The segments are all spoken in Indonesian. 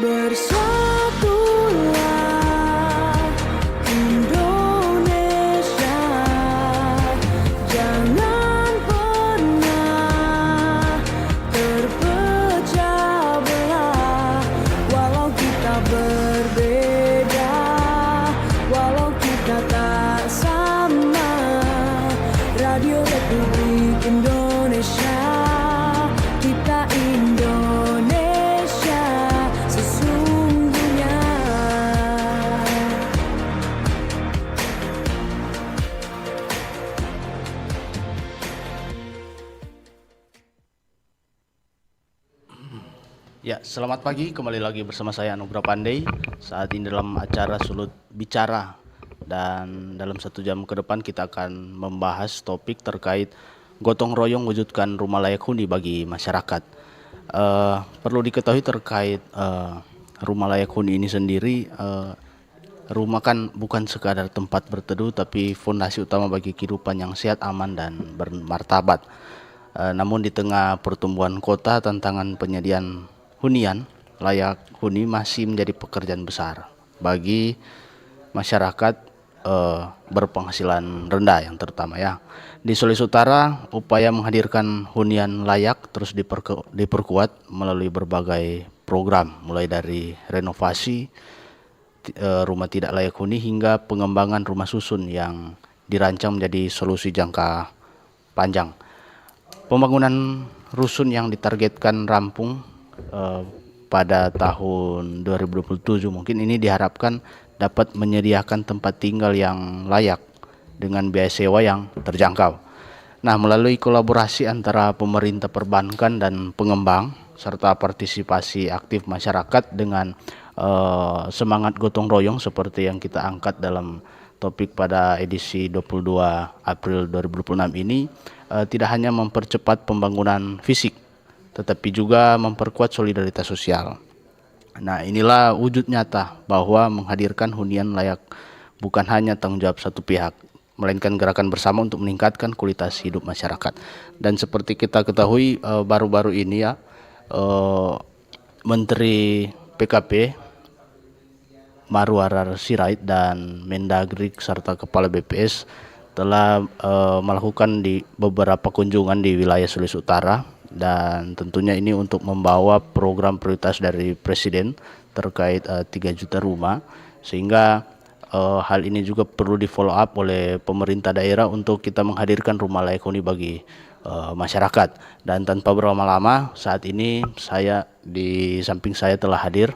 Bersatulah Indonesia, jangan pernah terpecah belah. Walau kita berbeda, walau kita tak sama, Radio Republik Indonesia, kita Indonesia sesungguhnya. Ya, selamat pagi. Kembali lagi bersama saya Anugrah Pandey. Saat ini dalam acara Sulut Bicara. Dan dalam 1 jam ke depan kita akan membahas topik terkait gotong royong wujudkan rumah layak huni bagi masyarakat. Perlu diketahui terkait rumah layak huni ini sendiri, rumah kan bukan sekadar tempat berteduh, tapi fondasi utama bagi kehidupan yang sehat, aman, dan bermartabat. Namun di tengah pertumbuhan kota, tantangan penyediaan hunian layak huni masih menjadi pekerjaan besar bagi masyarakat berpenghasilan rendah yang terutama ya. Di Sulawesi Utara, upaya menghadirkan hunian layak terus diperkuat melalui berbagai program, mulai dari renovasi rumah tidak layak huni hingga pengembangan rumah susun yang dirancang menjadi solusi jangka panjang. Pembangunan rusun yang ditargetkan rampung pada tahun 2027 mungkin ini diharapkan dapat menyediakan tempat tinggal yang layak dengan biaya sewa yang terjangkau. Nah, melalui kolaborasi antara pemerintah, perbankan, dan pengembang serta partisipasi aktif masyarakat dengan semangat gotong royong seperti yang kita angkat dalam topik pada edisi 22 April 2026 ini, tidak hanya mempercepat pembangunan fisik tetapi juga memperkuat solidaritas sosial. Nah, inilah wujud nyata bahwa menghadirkan hunian layak bukan hanya tanggung jawab satu pihak, melainkan gerakan bersama untuk meningkatkan kualitas hidup masyarakat. Dan seperti kita ketahui, baru-baru ini ya, Menteri PKP Marwarar Sirait dan Mendagri serta Kepala BPS telah melakukan di beberapa kunjungan di wilayah Sulawesi Utara, dan tentunya ini untuk membawa program prioritas dari Presiden terkait 3 juta rumah, sehingga hal ini juga perlu di follow up oleh pemerintah daerah untuk kita menghadirkan rumah layak huni bagi masyarakat. Dan tanpa berlama-lama, saat ini di samping saya telah hadir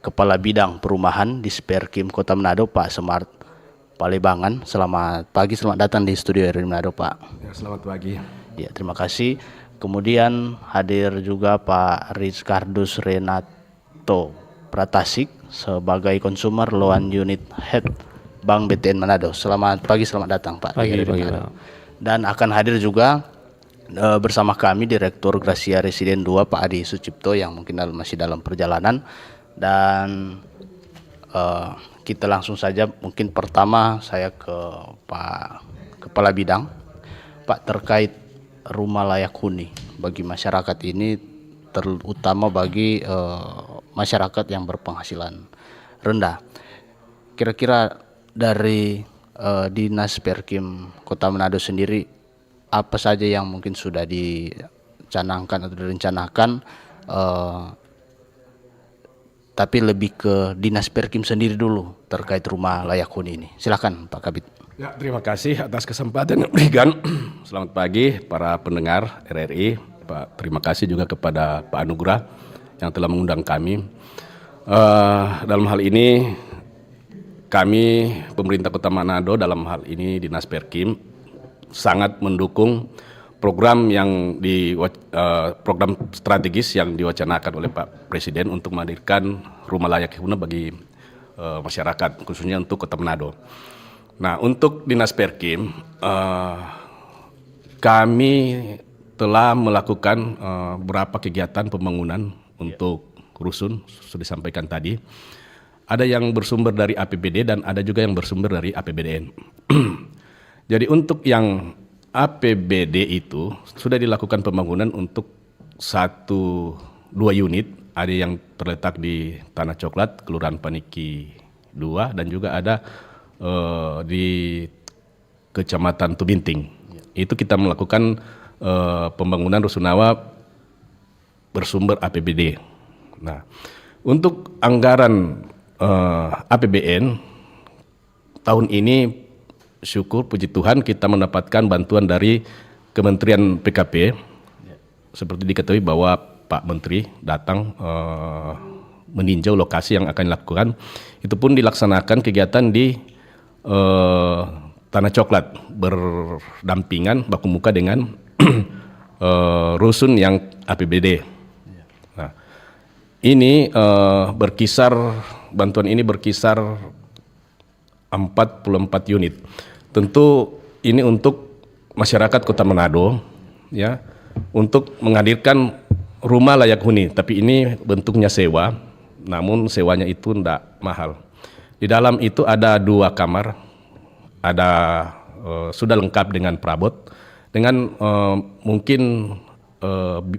Kepala Bidang Perumahan di Sperkim Kota Manado, Pak Semar Palebangan. Selamat pagi, selamat datang di studio RRI Manado, Pak. Ya, selamat pagi. Ya, terima kasih. Kemudian hadir juga Pak Rizkardus Renato Pratasik sebagai Consumer Loan Unit Head Bank BTN Manado. Selamat pagi, selamat datang Pak. Pagi. Dan akan hadir juga bersama kami Direktur Gracia Residen 2 Pak Adi Sucipto yang mungkin masih dalam perjalanan. Dan kita langsung saja, mungkin pertama saya ke Pak Kepala Bidang. Pak, terkait rumah layak huni bagi masyarakat ini, terutama bagi masyarakat yang berpenghasilan rendah, kira-kira dari Dinas Perkim Kota Manado sendiri apa saja yang mungkin sudah dicanangkan atau direncanakan, tapi lebih ke Dinas Perkim sendiri dulu terkait rumah layak huni ini. Silakan Pak Kabid. Ya, terima kasih atas kesempatan yang diberikan. Selamat pagi para pendengar RRI. Pak, terima kasih juga kepada Pak Anugrah yang telah mengundang kami. Dalam hal ini kami pemerintah Kota Manado, dalam hal ini Dinas Perkim, sangat mendukung program program strategis yang diwacanakan oleh Pak Presiden untuk menghadirkan rumah layak huni bagi masyarakat, khususnya untuk Kota Manado. Nah, untuk Dinas Perkim, kami telah melakukan beberapa kegiatan pembangunan untuk rusun, sudah disampaikan tadi. Ada yang bersumber dari APBD dan ada juga yang bersumber dari APBDN. Jadi untuk yang APBD itu sudah dilakukan pembangunan untuk 1 2 unit, ada yang terletak di Tanah Coklat, Kelurahan Paniki 2, dan juga ada di Kecamatan Tubinting. Itu kita melakukan pembangunan rusunawa bersumber APBD. Nah, untuk anggaran APBN tahun ini, syukur puji Tuhan kita mendapatkan bantuan dari Kementerian PKP. Seperti diketahui bahwa Pak Menteri datang meninjau lokasi yang akan dilakukan. Itu pun dilaksanakan kegiatan di Tanah Coklat berdampingan baku muka dengan rusun yang APBD. Nah, ini bantuan ini berkisar 44 unit. Tentu ini untuk masyarakat Kota Manado, ya, untuk menghadirkan rumah layak huni. Tapi ini bentuknya sewa, namun sewanya itu tidak mahal. Di dalam itu ada 2 kamar, ada sudah lengkap dengan perabot, dengan mungkin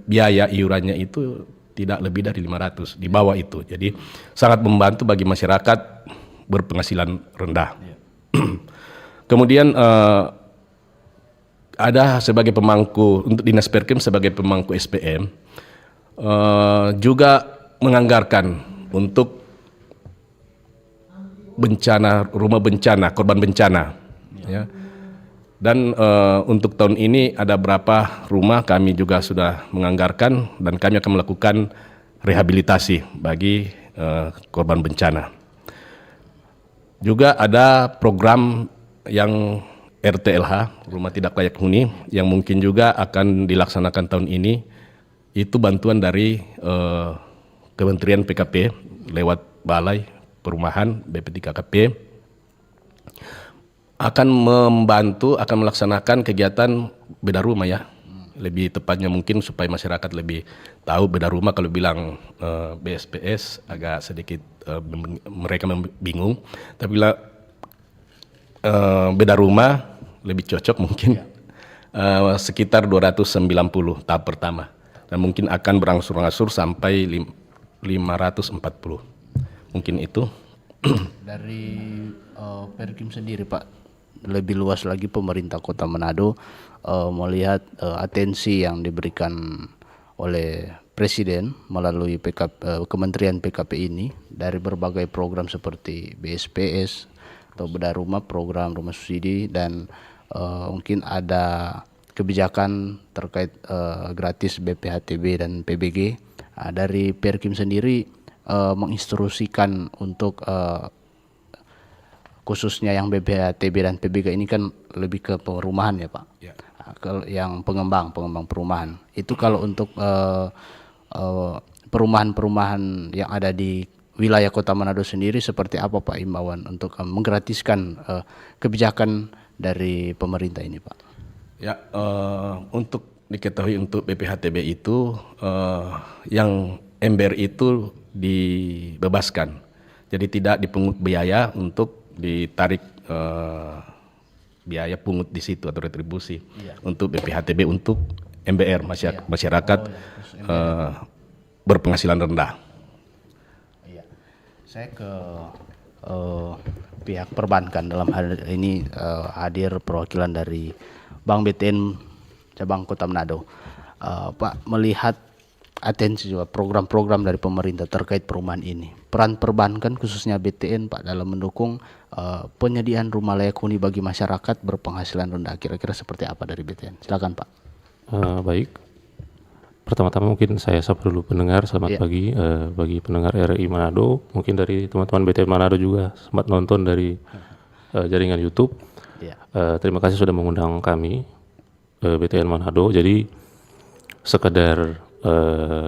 biaya iurannya itu tidak lebih dari 500, di bawah itu. Jadi sangat membantu bagi masyarakat berpenghasilan rendah. Kemudian ada sebagai pemangku untuk Dinas Perkim sebagai pemangku SPM juga menganggarkan untuk bencana, rumah bencana, korban bencana, ya. Dan untuk tahun ini ada berapa rumah kami juga sudah menganggarkan, dan kami akan melakukan rehabilitasi bagi korban bencana. Juga ada program yang RTLH, Rumah Tidak Layak Huni, yang mungkin juga akan dilaksanakan tahun ini. Itu bantuan dari Kementerian PKP lewat Balai Perumahan BP3KP, akan membantu, akan melaksanakan kegiatan beda rumah, ya. Lebih tepatnya mungkin supaya masyarakat lebih tahu beda rumah. Kalau bilang BSPS agak sedikit mereka bingung, tapi bila beda rumah lebih cocok mungkin. Sekitar 290 tahap pertama, dan mungkin akan berangsur-angsur sampai 540, mungkin itu. Dari Perkim sendiri, Pak, lebih luas lagi pemerintah Kota Manado melihat atensi yang diberikan oleh Presiden melalui Kementerian PKP ini dari berbagai program seperti BSPS atau bedah rumah, program rumah subsidi, dan mungkin ada kebijakan terkait gratis BPHTB dan PBG. Dari Perkim sendiri menginstruksikan untuk khususnya yang BPHTB dan PBG ini kan lebih ke perumahan, ya Pak, ya. Yang pengembang perumahan. Itu kalau untuk perumahan-perumahan yang ada di wilayah Kota Manado sendiri, seperti apa Pak imbauan untuk menggratiskan kebijakan dari pemerintah ini, Pak? Ya, untuk diketahui untuk BPHTB itu yang ember itu dibebaskan, jadi tidak dipungut biaya untuk ditarik biaya pungut di situ atau retribusi, iya, untuk BPHTB untuk MBR masyarakat berpenghasilan rendah. Iya. Saya ke pihak perbankan. Dalam hal ini hadir perwakilan dari Bank BTN cabang Kota Manado. Pak, melihat atensi juga program-program dari pemerintah terkait perumahan ini, peran perbankan khususnya BTN, Pak, dalam mendukung penyediaan rumah layak huni bagi masyarakat berpenghasilan rendah, kira-kira seperti apa dari BTN? Silakan, Pak. Baik, pertama-tama mungkin saya sapa dulu pendengar. Selamat pagi bagi pendengar RRI Manado. Mungkin dari teman-teman BTN Manado juga sempat nonton dari jaringan YouTube. Terima kasih sudah mengundang kami BTN Manado. Jadi sekedar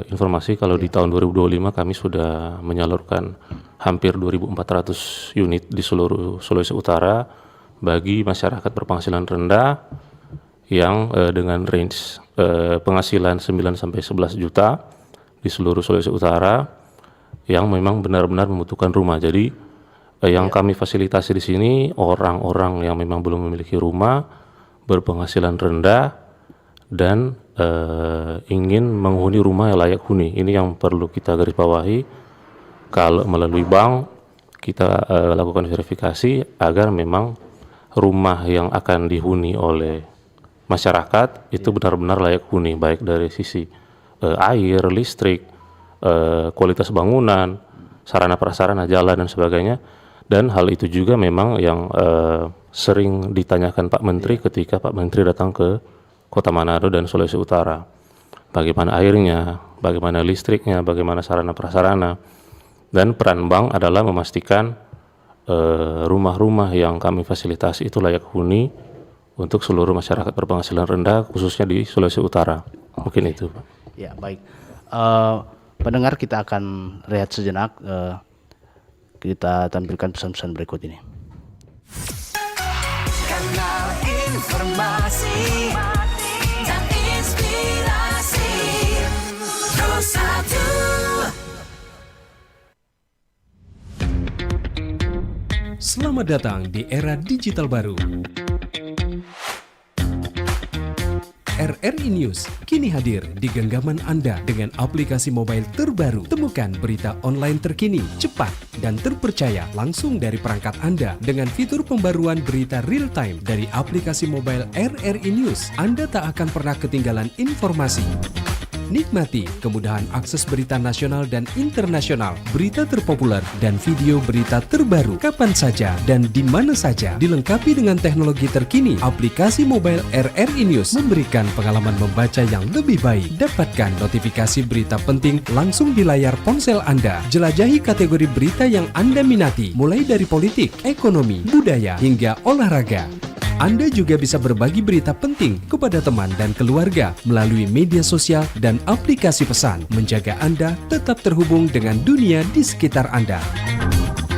informasi, kalau di tahun 2025 kami sudah menyalurkan hampir 2.400 unit di seluruh Sulawesi Utara bagi masyarakat berpenghasilan rendah yang dengan range penghasilan 9 sampai 11 juta di seluruh Sulawesi Utara yang memang benar-benar membutuhkan rumah. Jadi yang kami fasilitasi di sini orang-orang yang memang belum memiliki rumah, berpenghasilan rendah, dan ingin menghuni rumah yang layak huni. Ini yang perlu kita garis bawahi. Kalau melalui bank kita lakukan verifikasi agar memang rumah yang akan dihuni oleh masyarakat itu benar-benar layak huni, baik dari sisi air, listrik, kualitas bangunan, sarana prasarana, jalan dan sebagainya. Dan hal itu juga memang yang sering ditanyakan Pak Menteri ketika Pak Menteri datang ke Kota Manado dan Sulawesi Utara. Bagaimana airnya, bagaimana listriknya, bagaimana sarana prasarana. Dan peran bank adalah memastikan rumah-rumah yang kami fasilitasi itu layak huni untuk seluruh masyarakat berpenghasilan rendah, khususnya di Sulawesi Utara. Mungkin itu, Pak. Ya, baik. Pendengar, kita akan rehat sejenak. Kita tampilkan pesan-pesan berikut ini. Kanal informasi dan inspirasi Terus Satu. Selamat datang di era digital baru. RRI News kini hadir di genggaman Anda dengan aplikasi mobile terbaru. Temukan berita online terkini, cepat, dan terpercaya langsung dari perangkat Anda dengan fitur pembaruan berita real time dari aplikasi mobile RRI News. Anda tak akan pernah ketinggalan informasi. Nikmati kemudahan akses berita nasional dan internasional, berita terpopuler, dan video berita terbaru kapan saja dan di mana saja. Dilengkapi dengan teknologi terkini, aplikasi mobile RRI News memberikan pengalaman membaca yang lebih baik. Dapatkan notifikasi berita penting langsung di layar ponsel Anda. Jelajahi kategori berita yang Anda minati, mulai dari politik, ekonomi, budaya, hingga olahraga. Anda juga bisa berbagi berita penting kepada teman dan keluarga melalui media sosial dan aplikasi pesan, menjaga Anda tetap terhubung dengan dunia di sekitar Anda.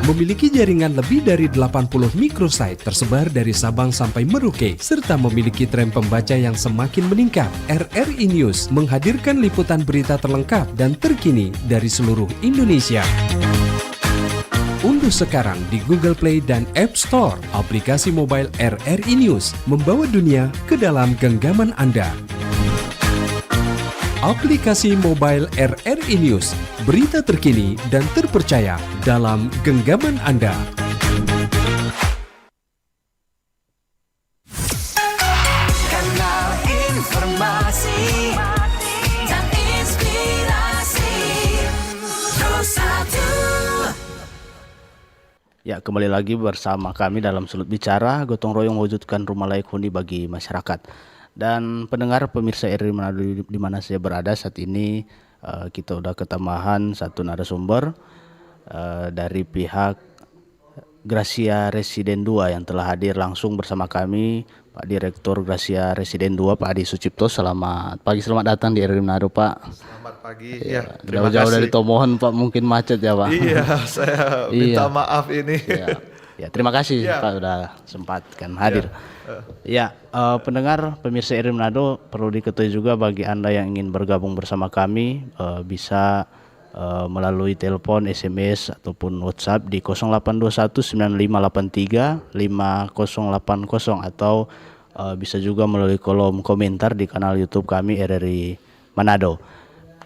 Memiliki jaringan lebih dari 80 microsite tersebar dari Sabang sampai Merauke, serta memiliki tren pembaca yang semakin meningkat. RRI News menghadirkan liputan berita terlengkap dan terkini dari seluruh Indonesia. Unduh sekarang di Google Play dan App Store aplikasi mobile RRI News, membawa dunia ke dalam genggaman Anda. Aplikasi mobile RRI News, berita terkini dan terpercaya dalam genggaman Anda. Kanal informasi dan inspirasi Terus Satu. Ya, kembali lagi bersama kami dalam Sulut Bicara, gotong royong mewujudkan rumah layak huni bagi masyarakat. Dan pendengar pemirsa RRI Manado di mana saya berada saat ini, kita udah ketambahan satu narasumber dari pihak Gracia Residen 2 yang telah hadir langsung bersama kami, Pak Direktur Gracia Residen 2, Pak Adi Sucipto. Selamat pagi, selamat datang di RRI Manado, Pak. Selamat pagi. Ya, terima Jauh-jauh kasih. dari Tomohon, Pak, mungkin macet ya, Pak. Iya, saya minta maaf ini. Ya, terima kasih Pak sudah sempat hadir. Ya, pendengar pemirsa RRI Manado, perlu diketahui juga bagi Anda yang ingin bergabung bersama kami, bisa melalui telepon, SMS ataupun WhatsApp di 082195835080 atau bisa juga melalui kolom komentar di kanal YouTube kami RRI Manado.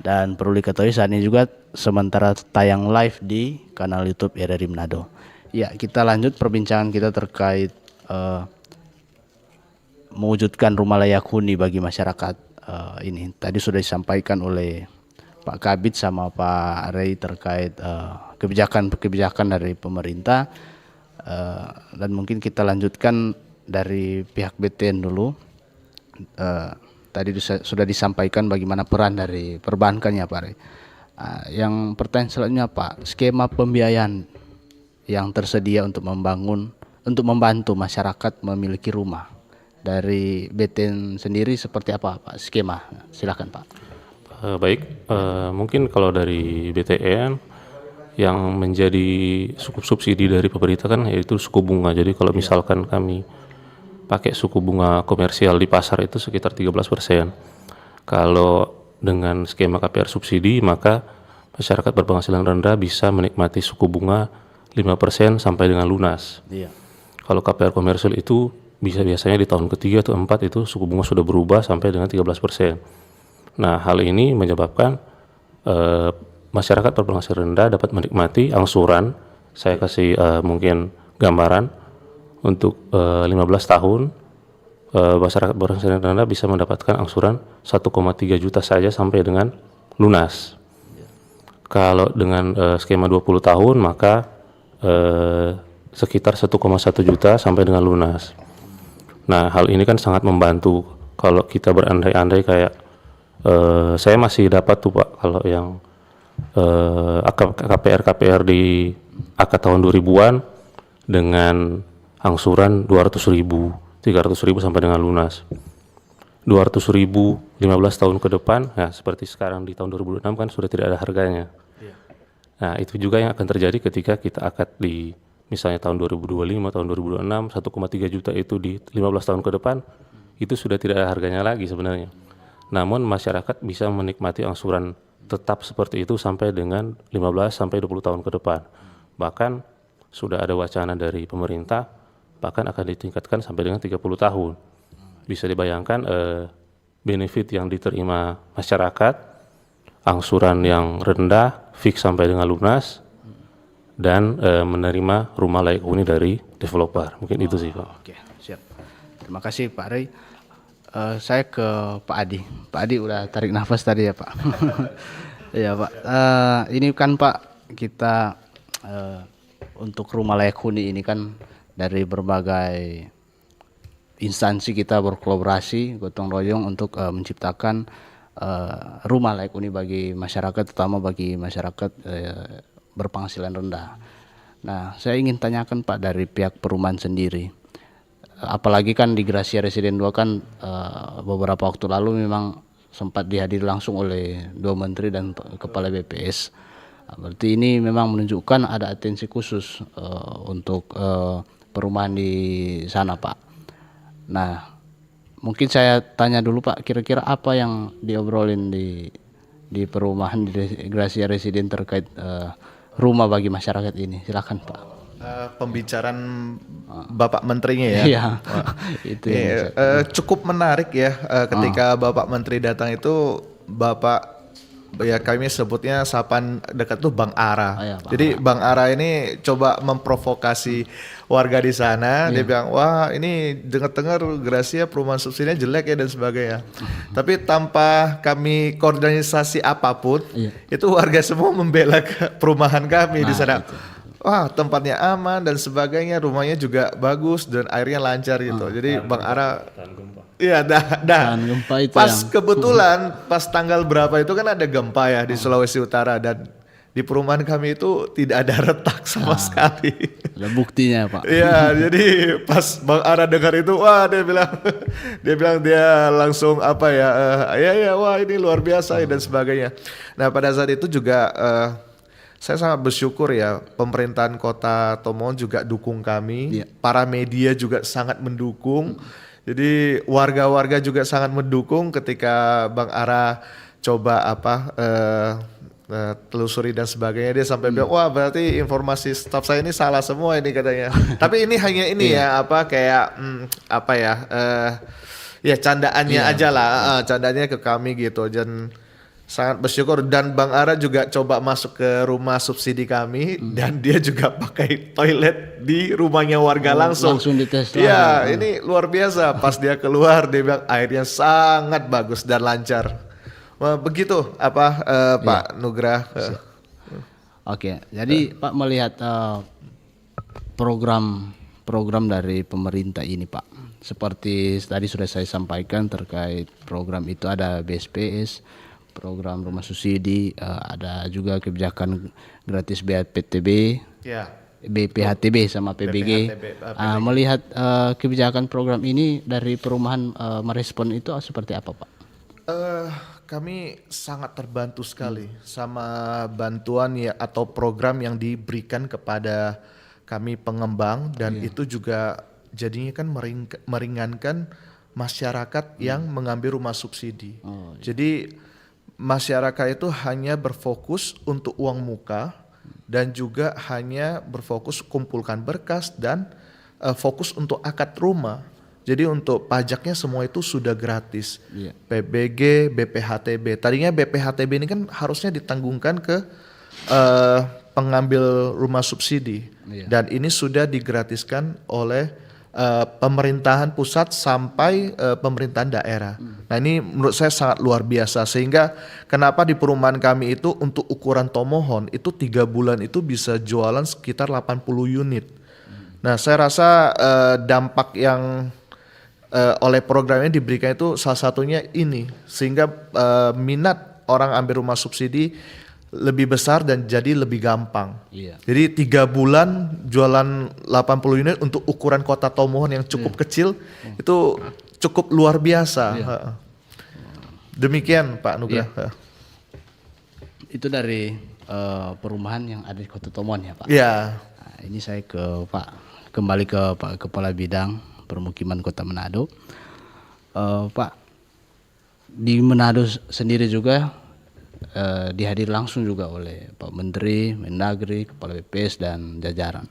Dan perlu diketahui saat ini juga sementara tayang live di kanal YouTube RRI Manado. Ya, kita lanjut perbincangan kita terkait mewujudkan rumah layak huni bagi masyarakat. Ini tadi sudah disampaikan oleh Pak Kabid sama Pak Rey terkait kebijakan-kebijakan dari pemerintah, dan mungkin kita lanjutkan dari pihak BTN dulu. Tadi sudah disampaikan bagaimana peran dari perbankan ya Pak Rey. Yang pertanyaan selanjutnya Pak, skema pembiayaan yang tersedia untuk membantu masyarakat memiliki rumah dari BTN sendiri seperti apa Pak skema? Silakan Pak. Baik, mungkin kalau dari BTN yang menjadi subsidi dari pemerintah kan yaitu suku bunga. Jadi kalau misalkan kami pakai suku bunga komersial di pasar itu sekitar 13%. Kalau dengan skema KPR subsidi maka masyarakat berpenghasilan rendah bisa menikmati suku bunga 5% sampai dengan lunas. Iya. Kalau KPR komersial itu biasanya di tahun ketiga atau keempat itu suku bunga sudah berubah sampai dengan 13%. Nah, hal ini menyebabkan masyarakat berpenghasilan rendah dapat menikmati angsuran. Saya kasih mungkin gambaran untuk 15 tahun masyarakat berpenghasilan rendah bisa mendapatkan angsuran 1,3 juta saja sampai dengan lunas. Kalau dengan skema 20 tahun maka sekitar 1,1 juta sampai dengan lunas. Nah, hal ini kan sangat membantu kalau kita berandai-andai kayak saya masih dapat tuh Pak kalau yang KPR di akad tahun 2000-an dengan angsuran 200.000, 300.000 sampai dengan lunas. 200.000 15 tahun ke depan, nah seperti sekarang di tahun 2006 kan sudah tidak ada harganya. Nah, itu juga yang akan terjadi ketika kita akad di misalnya tahun 2025, tahun 2026, 1,3 juta itu di 15 tahun ke depan, itu sudah tidak ada harganya lagi sebenarnya. Namun masyarakat bisa menikmati angsuran tetap seperti itu sampai dengan 15 sampai 20 tahun ke depan. Bahkan sudah ada wacana dari pemerintah, bahkan akan ditingkatkan sampai dengan 30 tahun. Bisa dibayangkan benefit yang diterima masyarakat, angsuran yang rendah, fix sampai dengan lunas, dan menerima rumah layak huni dari developer. Mungkin itu sih Pak. Oke, siap. Terima kasih Pak Rey. Saya ke Pak Adi. Pak Adi udah tarik nafas tadi ya Pak. Iya Pak. Ini kan Pak kita untuk rumah layak huni ini kan dari berbagai instansi kita berkolaborasi gotong royong untuk menciptakan rumah layak huni bagi masyarakat, terutama bagi masyarakat berpenghasilan rendah. Nah, saya ingin tanyakan Pak dari pihak perumahan sendiri. Apalagi kan di Gracia Residen 2 kan beberapa waktu lalu memang sempat dihadiri langsung oleh 2 menteri dan kepala BPS. Berarti ini memang menunjukkan ada atensi khusus untuk perumahan di sana Pak. Nah, mungkin saya tanya dulu Pak, kira-kira apa yang diobrolin di perumahan di Gracia Residen terkait rumah bagi masyarakat ini? Silakan Pak. Pembicaraan Bapak Menterinya ya. Iya. Itu cukup menarik ya ketika Bapak Menteri datang itu Bapak ya kami sebutnya sapaan dekat tuh Bang Ara. Iya, Bang Jadi Bang Ara ini coba memprovokasi warga di sana. Dia bilang, wah ini dengar-dengar Gracia perumahan subsidinya jelek ya dan sebagainya. Tapi tanpa kami koordinasi apapun, itu warga semua membela perumahan kami di sana. Wah tempatnya aman dan sebagainya, rumahnya juga bagus dan airnya lancar gitu. Jadi Bang Ara, iya dah. Gempa itu Pas yang kebetulan pas tanggal berapa itu kan ada gempa ya di Sulawesi Utara dan di perumahan kami itu tidak ada retak sama sekali. ada buktinya Pak. Iya, jadi pas Bang Ara dengar itu, wah dia bilang dia langsung apa ya, ya wah ini luar biasa dan sebagainya. Nah pada saat itu juga saya sangat bersyukur ya pemerintahan Kota Tomohon juga dukung kami, para media juga sangat mendukung. Jadi warga-warga juga sangat mendukung ketika Bang Ara coba telusuri dan sebagainya. Dia sampai bilang, wah berarti informasi staf saya ini salah semua ini katanya. Tapi ini hanya ini ya ya candaannya aja lah, candaannya ke kami gitu. Dan sangat bersyukur dan Bang Ara juga coba masuk ke rumah subsidi kami dan dia juga pakai toilet di rumahnya warga langsung. Langsung dites. Iya, ini luar biasa. Pas dia keluar dia bilang airnya sangat bagus dan lancar. Wah, begitu Pak Nugrah. Oke, jadi Pak melihat program dari pemerintah ini Pak, seperti tadi sudah saya sampaikan terkait program itu ada BSPS, program rumah subsidi, ada juga kebijakan gratis BPTB, BPHTB sama PBG. Melihat kebijakan program ini dari perumahan merespon itu seperti apa Pak? Kami sangat terbantu sekali sama bantuan ya atau program yang diberikan kepada kami pengembang dan itu juga jadinya kan meringankan masyarakat yang mengambil rumah subsidi. Jadi masyarakat itu hanya berfokus untuk uang muka dan juga hanya berfokus kumpulkan berkas dan fokus untuk akad rumah. Jadi untuk pajaknya semua itu sudah gratis. Iya. PBG, BPHTB. Tadinya BPHTB ini kan harusnya ditanggungkan ke pengambil rumah subsidi. Iya. Dan ini sudah digratiskan oleh pemerintahan pusat sampai pemerintahan daerah. Nah ini menurut saya sangat luar biasa, sehingga kenapa di perumahan kami itu untuk ukuran tomohon itu 3 bulan itu bisa jualan sekitar 80 unit. Nah saya rasa dampak yang oleh program ini diberikan itu salah satunya ini, sehingga minat orang ambil rumah subsidi lebih besar dan jadi lebih gampang. Iya. Jadi 3 bulan jualan 80 unit untuk ukuran kota tomohon yang cukup kecil itu cukup luar biasa. Demikian Pak Nugrah. Itu dari perumahan yang ada di Kota Tomohon ya Pak. Ya. Nah, ini saya kembali ke Pak Kepala Bidang Permukiman Kota Manado. Pak, di Manado sendiri juga dihadiri langsung juga oleh Pak Menteri, Mendagri, Kepala BPS dan jajaran.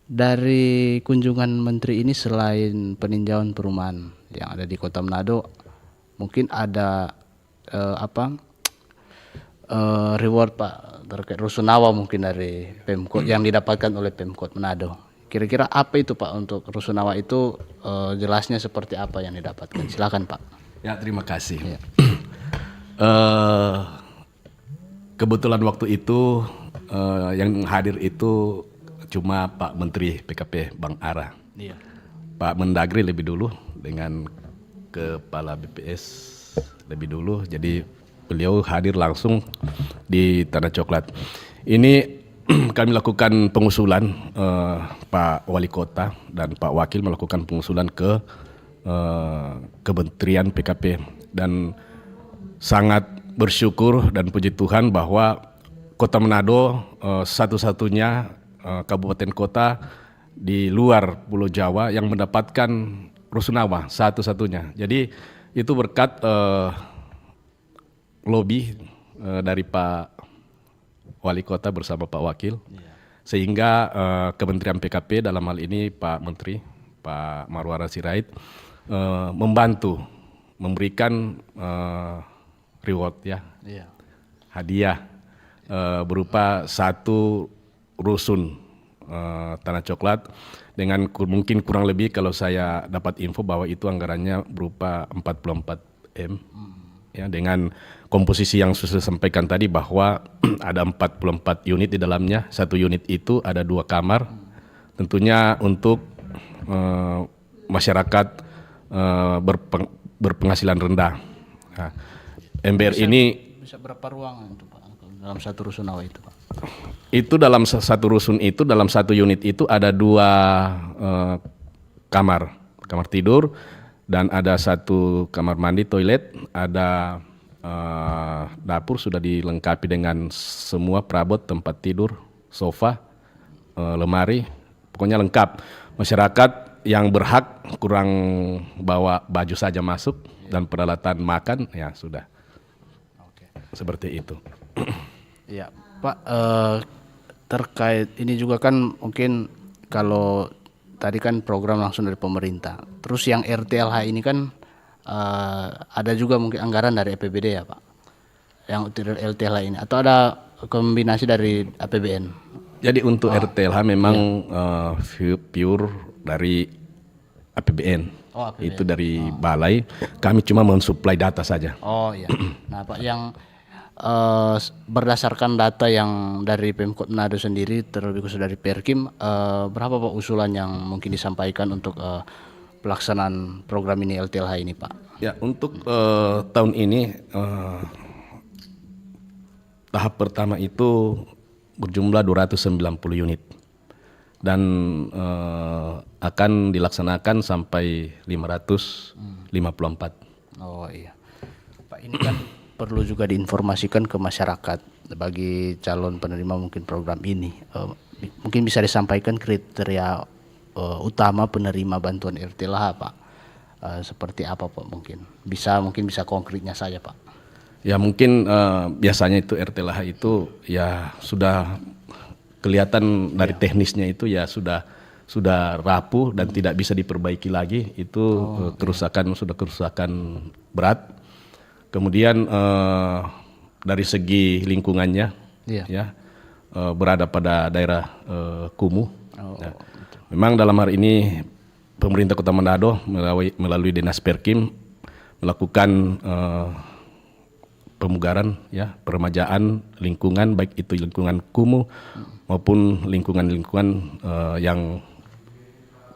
Dari kunjungan Menteri ini selain peninjauan perumahan yang ada di Kota Manado, mungkin ada reward Pak terkait rusunawa mungkin dari Pemkot yang didapatkan oleh Pemkot Manado. Kira-kira apa itu Pak untuk rusunawa itu, jelasnya seperti apa yang didapatkan? Silakan Pak. Ya, terima kasih. Ya. Kebetulan waktu itu yang hadir itu cuma Pak Menteri PKP Bang Ara. Iya. Pak Mendagri lebih dulu dengan Kepala BPS lebih dulu. Jadi beliau hadir langsung di Tanah Coklat. Ini kami lakukan pengusulan, Pak Wali Kota dan Pak Wakil melakukan pengusulan ke Kementerian PKP, dan sangat bersyukur dan puji Tuhan bahwa Kota Manado satu-satunya kabupaten kota di luar Pulau Jawa yang mendapatkan rusunawa, satu-satunya. Jadi itu berkat lobby dari Pak Wali Kota bersama Pak Wakil, sehingga Kementerian PKP dalam hal ini Pak Menteri, Pak Marwara Sirait membantu memberikan reward ya, hadiah berupa 1 rusun Tanah Coklat dengan mungkin kurang lebih kalau saya dapat info bahwa itu anggarannya berupa 44 M. Ya, dengan komposisi yang sudah sampaikan tadi bahwa ada 44 unit di dalamnya. 1 unit itu ada 2 kamar, tentunya untuk masyarakat berpenghasilan rendah. Nah, MBR ini bisa berapa ruangan itu Pak dalam 1 rusunawa itu Pak? Itu dalam 1 rusun itu, dalam 1 unit itu ada 2 kamar tidur, dan ada 1 kamar mandi, toilet, ada dapur sudah dilengkapi dengan semua perabot, tempat tidur, sofa, lemari, pokoknya lengkap. Masyarakat yang berhak kurang bawa baju saja masuk dan peralatan makan ya sudah. Seperti itu. Iya Pak, terkait ini juga kan mungkin kalau tadi kan program langsung dari pemerintah. Terus yang RTLH ini kan ada juga mungkin anggaran dari APBD ya Pak, yang RTLH ini, atau ada kombinasi dari APBN? Jadi untuk RTLH memang pure dari APBN. APBN. Itu dari balai, kami cuma mensuplai data saja. Oh iya. Nah Pak, yang berdasarkan data yang dari Pemkot Manado sendiri, terlebih khusus dari Perkim, berapa Pak usulan yang mungkin disampaikan untuk pelaksanaan program ini LTLH ini Pak? Ya, untuk tahun ini tahap pertama itu berjumlah 290 unit dan akan dilaksanakan sampai 554. Oh iya Pak, ini kan perlu juga diinformasikan ke masyarakat bagi calon penerima mungkin program ini. Mungkin bisa disampaikan kriteria utama penerima bantuan RTLH Pak, seperti apa Pak? Mungkin bisa konkretnya saja Pak. Ya mungkin biasanya itu RTLH itu ya sudah kelihatan dari teknisnya itu ya sudah sudah rapuh dan tidak bisa diperbaiki lagi, itu sudah kerusakan berat. Kemudian dari segi lingkungannya, Iya. ya berada pada daerah kumuh. Ya. Memang dalam hari ini pemerintah Kota Manado melalui Dinas Perkim melakukan pemugaran, ya, peremajaan lingkungan, baik itu lingkungan kumuh maupun lingkungan-lingkungan yang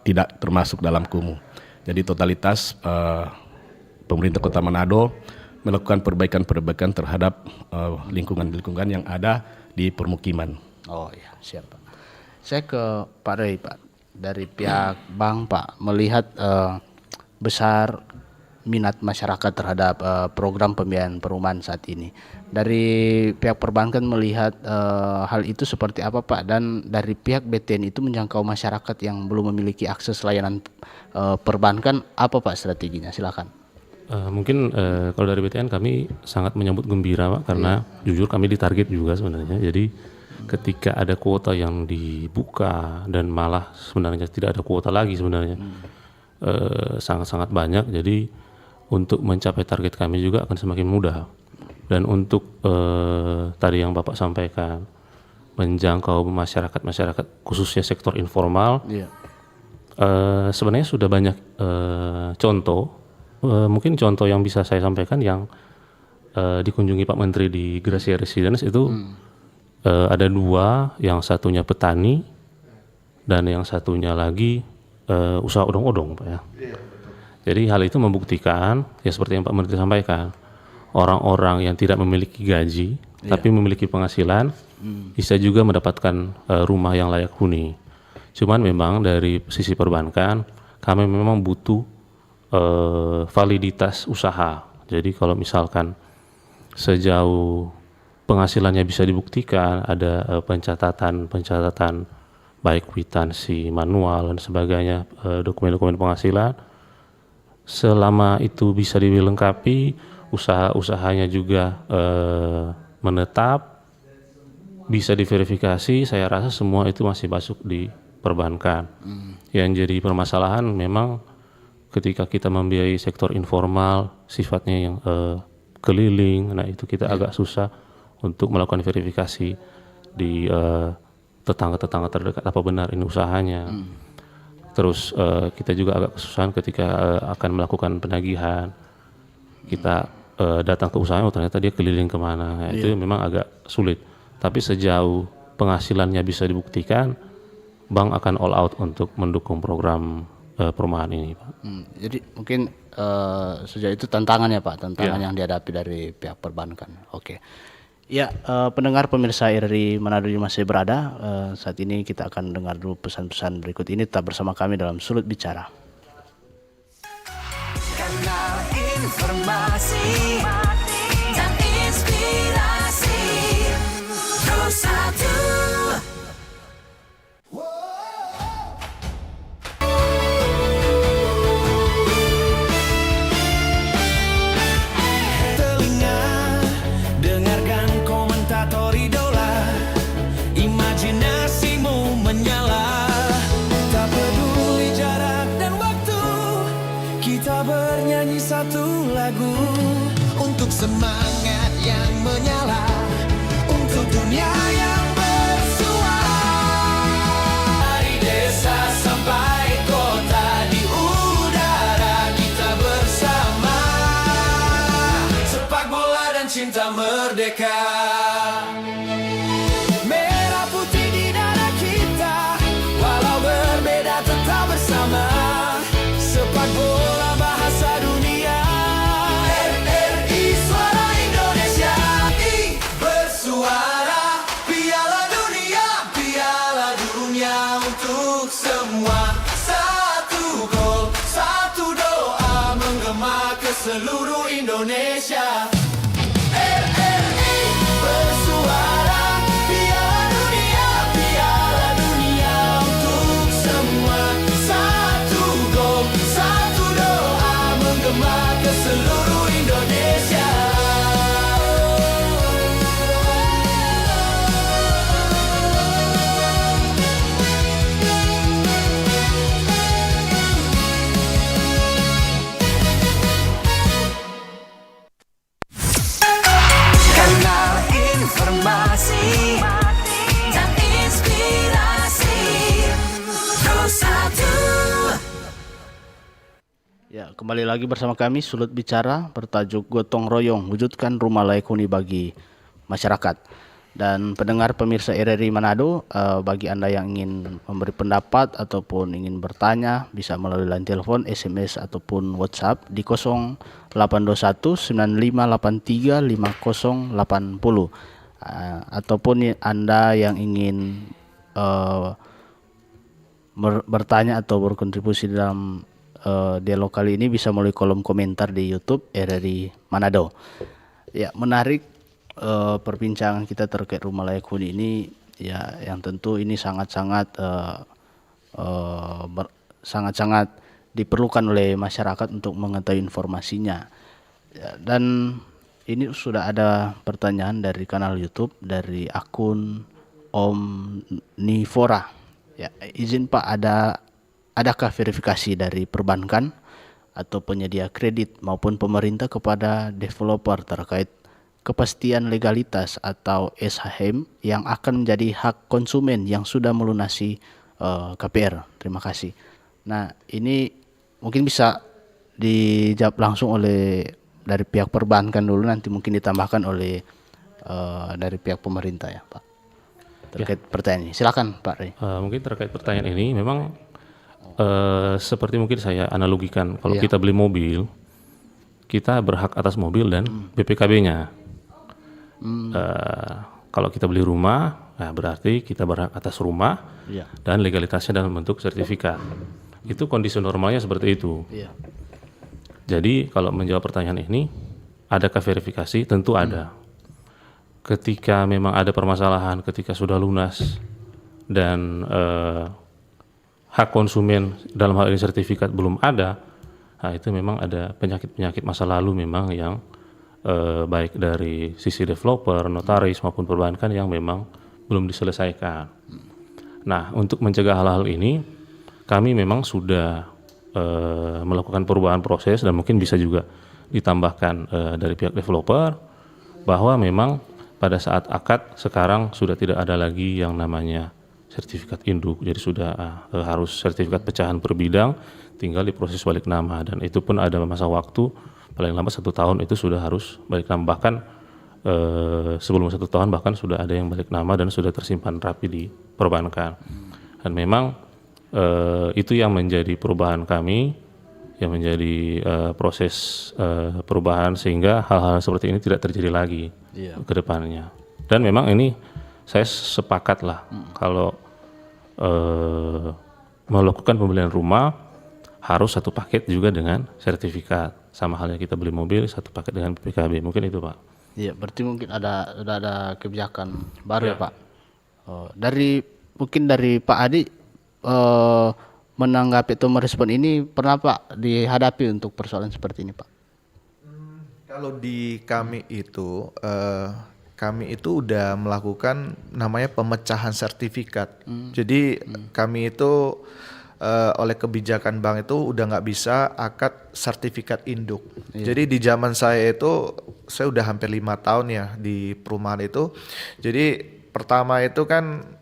tidak termasuk dalam kumuh. Jadi totalitas pemerintah Kota Manado melakukan perbaikan-perbaikan terhadap lingkungan-lingkungan yang ada di permukiman. Oh ya, siap Pak. Saya ke Pak Rey, Pak. Dari pihak bank, Pak, melihat besar minat masyarakat terhadap program pembiayaan perumahan saat ini. Dari pihak perbankan melihat hal itu seperti apa, Pak? Dan dari pihak BTN itu menjangkau masyarakat yang belum memiliki akses layanan perbankan, apa Pak strateginya? Silakan. Mungkin kalau dari BTN kami sangat menyambut gembira, Pak, karena jujur kami ditarget juga sebenarnya. Jadi ketika ada kuota yang dibuka dan malah sebenarnya tidak ada kuota lagi sebenarnya, sangat-sangat banyak. Jadi untuk mencapai target kami juga akan semakin mudah. Dan untuk tadi yang Bapak sampaikan, menjangkau masyarakat khususnya sektor informal, sebenarnya sudah banyak contoh. Mungkin contoh yang bisa saya sampaikan yang dikunjungi Pak Menteri di Gracia Residence itu ada dua, yang satunya petani dan yang satunya lagi usaha odong-odong, Pak, ya. Jadi hal itu membuktikan ya seperti yang Pak Menteri sampaikan, orang-orang yang tidak memiliki gaji tapi memiliki penghasilan bisa juga mendapatkan rumah yang layak huni. Cuman memang dari sisi perbankan kami memang butuh validitas usaha. Jadi kalau misalkan sejauh penghasilannya bisa dibuktikan, ada pencatatan baik kwitansi manual dan sebagainya, dokumen-dokumen penghasilan, selama itu bisa dilengkapi, usaha-usahanya juga menetap, bisa diverifikasi, saya rasa semua itu masih masuk di perbankan. Yang jadi permasalahan memang ketika kita membiayai sektor informal, sifatnya yang keliling, nah itu kita agak susah untuk melakukan verifikasi di tetangga-tetangga terdekat apa benar ini usahanya. Terus kita juga agak kesusahan ketika akan melakukan penagihan. Kita datang ke usahanya, ternyata dia keliling kemana. Itu memang agak sulit. Tapi sejauh penghasilannya bisa dibuktikan, bank akan all out untuk mendukung program perumahan ini, Pak. Jadi mungkin sejauh itu tantangannya, Pak, tantangan yang dihadapi dari pihak perbankan. Oke. Ya, pendengar pemirsa RRI Manado di masih berada. Saat ini kita akan dengar dulu pesan-pesan berikut ini. Tetap bersama kami dalam Sulut Bicara. Kanal informasi dan inspirasi Terus Satu. Telinga, dengarkan komentator idola, imajinasimu menyala. Tak peduli jarak dan waktu, kita bernyanyi satu lagu. Untuk semangat yang menyala, untuk dunia yang bersuara. Dari desa sampai kota, di udara kita bersama. Sepak bola dan cinta merdeka. Merah putih di dada kita, walau berbeda tetap bersama. Sepak bola bahasa dunia, RRI suara Indonesia. Bersuara, piala dunia untuk semua. Satu gol, satu doa menggema ke seluruh Indonesia. RRI bersuara, piala dunia untuk semua. Satu gol, satu doa menggema ke seluruh Indonesia. Ya, kembali lagi bersama kami Sulut Bicara bertajuk Gotong Royong wujudkan rumah layak huni bagi masyarakat. Dan pendengar pemirsa RRI Manado, bagi Anda yang ingin memberi pendapat ataupun ingin bertanya bisa melalui line telepon, SMS ataupun WhatsApp di 0821 9583 5080. Ataupun Anda yang ingin bertanya atau berkontribusi dalam dialog kali ini bisa melalui kolom komentar di YouTube RRI Manado. Ya, menarik perbincangan kita terkait rumah layak huni ini, ya, yang tentu ini sangat-sangat sangat-sangat diperlukan oleh masyarakat untuk mengetahui informasinya. Ya, dan ini sudah ada pertanyaan dari kanal YouTube dari akun Om Nivora. Ya, izin Pak, adakah verifikasi dari perbankan atau penyedia kredit maupun pemerintah kepada developer terkait kepastian legalitas atau SHM yang akan menjadi hak konsumen yang sudah melunasi KPR? Terima kasih. Nah, ini mungkin bisa dijawab langsung oleh dari pihak perbankan dulu, nanti mungkin ditambahkan oleh dari pihak pemerintah ya Pak. Terkait pertanyaan ini. Silakan Pak Rey. Mungkin terkait pertanyaan ini memang seperti mungkin saya analogikan, kalau kita beli mobil, kita berhak atas mobil dan BPKB-nya. Kalau kita beli rumah, nah berarti kita berhak atas rumah dan legalitasnya dalam bentuk sertifikat. Itu kondisi normalnya seperti itu. Jadi kalau menjawab pertanyaan ini, adakah verifikasi? Tentu ada. Ketika memang ada permasalahan, ketika sudah lunas dan hak konsumen dalam hal ini sertifikat belum ada, nah itu memang ada penyakit-penyakit masa lalu memang yang baik dari sisi developer, notaris maupun perbankan yang memang belum diselesaikan. Nah, untuk mencegah hal-hal ini, kami memang sudah melakukan perubahan proses dan mungkin bisa juga ditambahkan dari pihak developer bahwa memang pada saat akad sekarang sudah tidak ada lagi yang namanya sertifikat induk, jadi sudah harus sertifikat pecahan per bidang, tinggal diproses balik nama, dan itu pun ada masa waktu paling lambat 1 tahun itu sudah harus balik nama, bahkan sebelum 1 tahun bahkan sudah ada yang balik nama dan sudah tersimpan rapi di perbankan. Dan memang itu yang menjadi perubahan kami, yang menjadi proses perubahan sehingga hal-hal seperti ini tidak terjadi lagi ke depannya. Dan memang ini saya sepakat lah kalau melakukan pembelian rumah harus satu paket juga dengan sertifikat. Sama halnya kita beli mobil satu paket dengan PPKB. Mungkin itu Pak. Iya, berarti mungkin sudah ada kebijakan baru ya Pak. Mungkin dari Pak Adi menanggapi atau merespon ini, pernah Pak dihadapi untuk persoalan seperti ini Pak? Kalau di kami itu udah melakukan namanya pemecahan sertifikat. Jadi kami itu oleh kebijakan bank itu udah nggak bisa akad sertifikat induk. Jadi di zaman saya itu, saya udah hampir 5 tahun ya di perumahan itu. Jadi pertama itu kan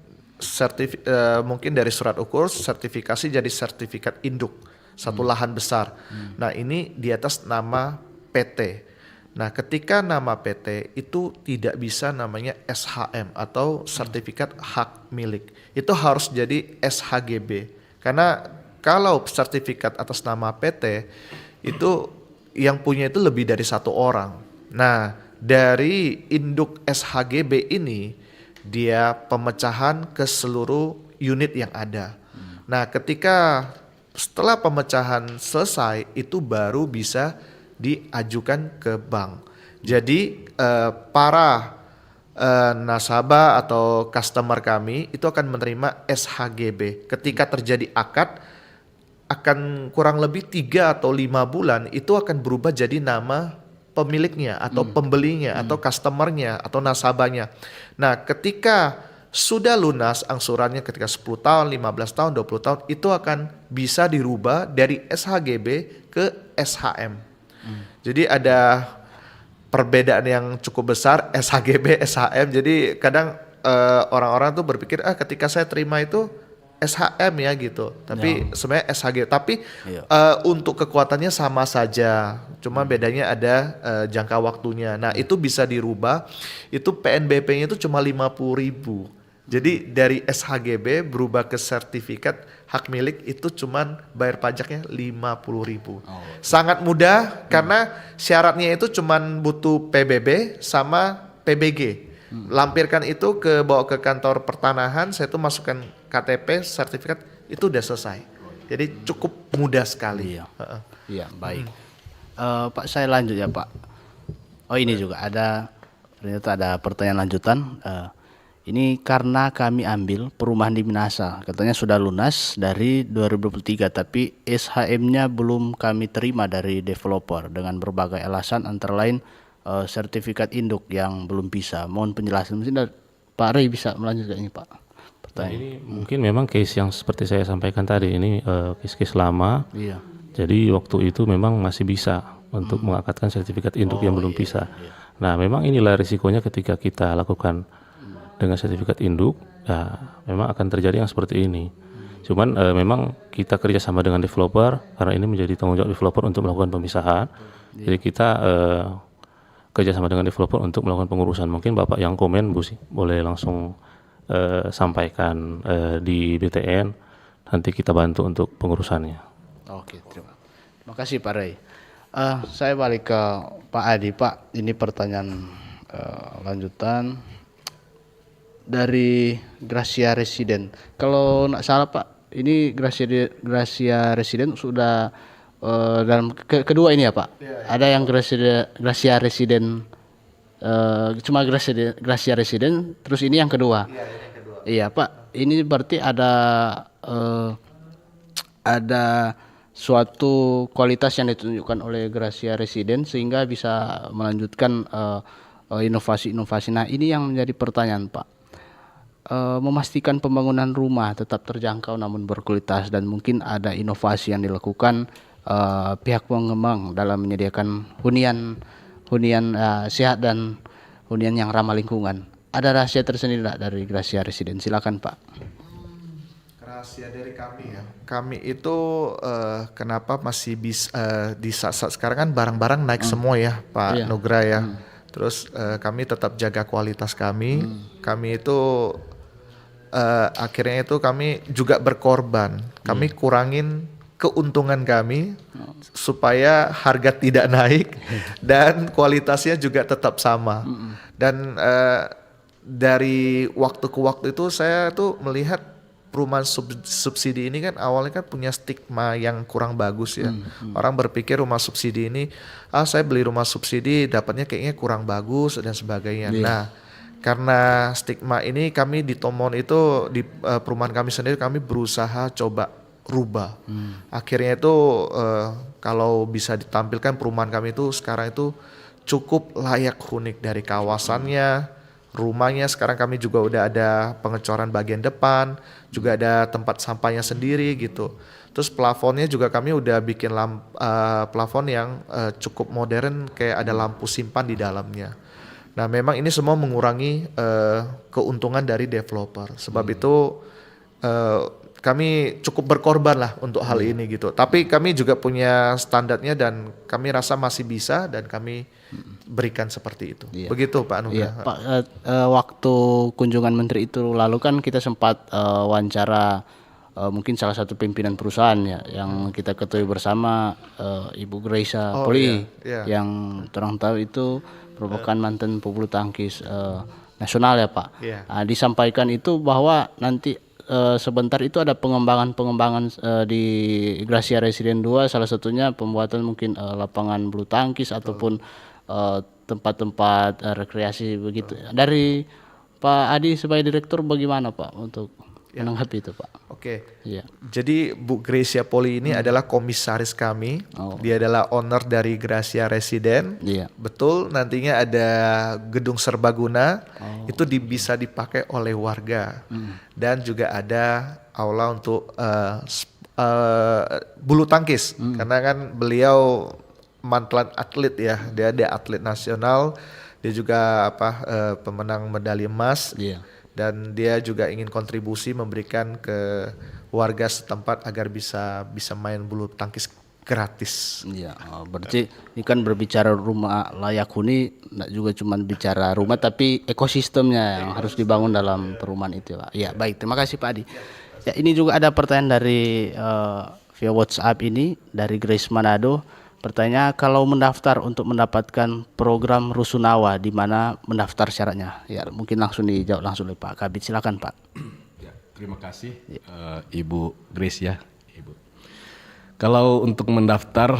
mungkin dari surat ukur sertifikasi jadi sertifikat induk satu lahan besar. Nah ini di atas nama PT. Nah ketika nama PT itu tidak bisa namanya SHM atau sertifikat hak milik. Itu harus jadi SHGB. Karena kalau sertifikat atas nama PT itu yang punya itu lebih dari 1 orang. Nah dari induk SHGB ini dia pemecahan ke seluruh unit yang ada. Nah ketika setelah pemecahan selesai itu baru bisa diajukan ke bank. Jadi para nasabah atau customer kami itu akan menerima SHGB. Ketika terjadi akad, akan kurang lebih 3 atau 5 bulan itu akan berubah jadi nama pemiliknya atau pembelinya atau customernya atau nasabahnya. Nah ketika sudah lunas angsurannya ketika 10 tahun, 15 tahun, 20 tahun itu akan bisa dirubah dari SHGB ke SHM. Jadi ada perbedaan yang cukup besar SHGB, SHM. Jadi kadang orang-orang tuh berpikir ketika saya terima itu SHM ya gitu, tapi sebenarnya SHG. Tapi Iya. untuk kekuatannya sama saja, cuma bedanya ada jangka waktunya. Nah itu bisa dirubah. Itu PNBP-nya itu cuma 50.000. Jadi dari SHGB berubah ke sertifikat hak milik itu cuman bayar pajaknya 50.000. Sangat mudah karena syaratnya itu cuman butuh PBB sama PBG. Lampirkan itu bawa ke kantor pertanahan, saya tuh masukkan KTP, sertifikat, itu udah selesai. Jadi cukup mudah sekali. Iya. Iya, baik. Pak, saya lanjut ya, Pak. Oh, ini juga ternyata ada pertanyaan lanjutan. Ini karena kami ambil perumahan di Minasa, katanya sudah lunas dari 2023, tapi SHM-nya belum kami terima dari developer dengan berbagai alasan, antara lain sertifikat induk yang belum bisa. Mohon penjelasan. Mungkin Pak Ray bisa melanjutkan ini, Pak. Pertanyaan. Ini mungkin memang case yang seperti saya sampaikan tadi, ini case-case lama. Iya. Jadi waktu itu memang masih bisa untuk mengangkatkan sertifikat induk yang belum bisa. Nah, memang inilah risikonya ketika kita lakukan dengan sertifikat induk, ya memang akan terjadi yang seperti ini. Cuman memang kita kerjasama dengan developer karena ini menjadi tanggung jawab developer untuk melakukan pemisahan. Jadi kita kerjasama dengan developer untuk melakukan pengurusan. Mungkin Bapak yang komen, Bu, boleh langsung sampaikan di BTN, nanti kita bantu untuk pengurusannya. Oke, terima kasih Pak Ray. Saya balik ke Pak Adi. Pak, ini pertanyaan lanjutan dari Gracia Residen. Kalau nggak salah Pak, ini Gracia Residen sudah dalam kedua ini ya Pak. Ada yang Gracia Residen, cuma Gracia Residen, terus ini yang kedua. Iya Pak, ini berarti ada suatu kualitas yang ditunjukkan oleh Gracia Residen sehingga bisa melanjutkan inovasi-inovasi. Nah, ini yang menjadi pertanyaan Pak. Memastikan pembangunan rumah tetap terjangkau namun berkualitas, dan mungkin ada inovasi yang dilakukan pihak pengembang dalam menyediakan hunian sehat dan hunian yang ramah lingkungan. Ada rahasia tersendiri dari Gracia Residen? Silakan Pak. Rahasia dari kami ya. Kami itu kenapa masih bisa di saat sekarang kan barang-barang naik semua ya Pak Nugra ya. Terus kami tetap jaga kualitas kami. Kami itu akhirnya itu kami juga berkorban. Kami kurangin keuntungan kami supaya harga tidak naik dan kualitasnya juga tetap sama. Dan dari waktu ke waktu itu saya tuh melihat perumahan subsidi ini kan awalnya kan punya stigma yang kurang bagus ya. Orang berpikir rumah subsidi ini, saya beli rumah subsidi dapatnya kayaknya kurang bagus dan sebagainya. Nah, karena stigma ini kami di Tomon itu di perumahan kami sendiri kami berusaha coba rubah. Akhirnya itu kalau bisa ditampilkan perumahan kami itu sekarang itu cukup layak huni dari kawasannya, rumahnya. Sekarang kami juga udah ada pengecoran bagian depan, juga ada tempat sampahnya sendiri gitu. Terus plafonnya juga kami udah bikin plafon yang cukup modern, kayak ada lampu simpan di dalamnya. Nah memang ini semua mengurangi keuntungan dari developer. Sebab itu kami cukup berkorban lah untuk hal ini gitu. Tapi kami juga punya standarnya dan kami rasa masih bisa dan kami berikan seperti itu. Begitu Pak Anugrah. Iya, Pak, waktu kunjungan menteri itu lalu kan kita sempat wawancara mungkin salah satu pimpinan perusahaan ya yang kita ketahui bersama, Ibu Gracia Poli yang orang tahu itu merupakan mantan pebulu tangkis nasional ya Pak. Disampaikan itu bahwa nanti sebentar itu ada pengembangan di Gracia Residen 2, salah satunya pembuatan mungkin lapangan bulu tangkis ataupun tempat-tempat rekreasi begitu. Dari Pak Adi sebagai direktur bagaimana Pak untuk menanggapi itu Pak? Oke. Iya. Jadi Bu Gracia Poli ini adalah komisaris kami. Dia adalah owner dari Gracia Residen. Iya. Betul, nantinya ada gedung serbaguna. Itu bisa dipakai oleh warga. Dan juga ada aula untuk bulu tangkis. Karena kan beliau mantan atlet ya. Dia atlet nasional. Dia juga pemenang medali emas. Iya. dan dia juga ingin kontribusi memberikan ke warga setempat agar bisa main bulu tangkis gratis. Iya, berarti ini kan berbicara rumah layak huni, nggak juga cuma bicara rumah tapi ekosistemnya yang harus dibangun dalam perumahan itu, Pak. Ya, baik, terima kasih Pak Adi. Ya, ini juga ada pertanyaan dari via WhatsApp ini dari Grace Manado. Pertanyaan, kalau mendaftar untuk mendapatkan program Rusunawa, di mana mendaftar syaratnya? Ya, mungkin langsung dijawab langsung oleh Pak Kabid. Silakan Pak. Ya, terima kasih Ibu Grace ya, Ibu. Kalau untuk mendaftar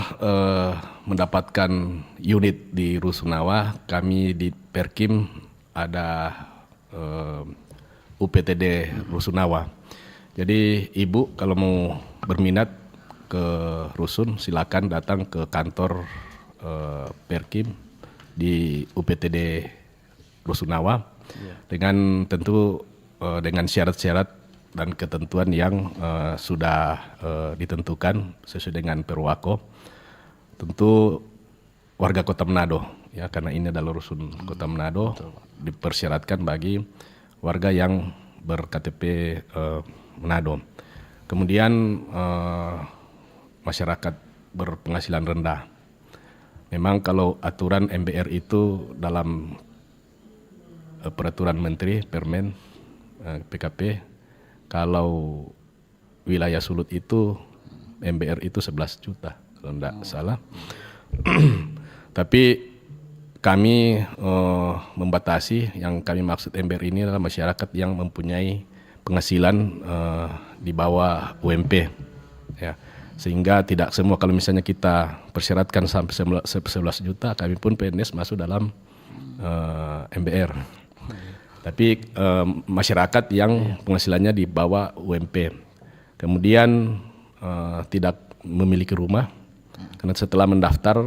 mendapatkan unit di Rusunawa, kami di Perkim ada UPTD Rusunawa. Jadi Ibu kalau mau berminat ke Rusun, silakan datang ke kantor Perkim di UPTD Rusunawa dengan tentu dengan syarat-syarat dan ketentuan yang sudah ditentukan sesuai dengan Perwako. Tentu warga Kota Manado ya, karena ini adalah Rusun Kota Manado, dipersyaratkan bagi warga yang ber-KTP Manado. Kemudian masyarakat berpenghasilan rendah. Memang kalau aturan MBR itu dalam peraturan Menteri Permen PKP, kalau wilayah Sulut itu MBR itu 11 juta kalau tidak salah. Tapi kami membatasi, yang kami maksud MBR ini adalah masyarakat yang mempunyai penghasilan di bawah UMP ya. Sehingga tidak semua, kalau misalnya kita persyaratkan sampai 11 juta, kami pun PNS masuk dalam MBR. Tapi masyarakat yang penghasilannya di bawah UMP, kemudian tidak memiliki rumah, karena setelah mendaftar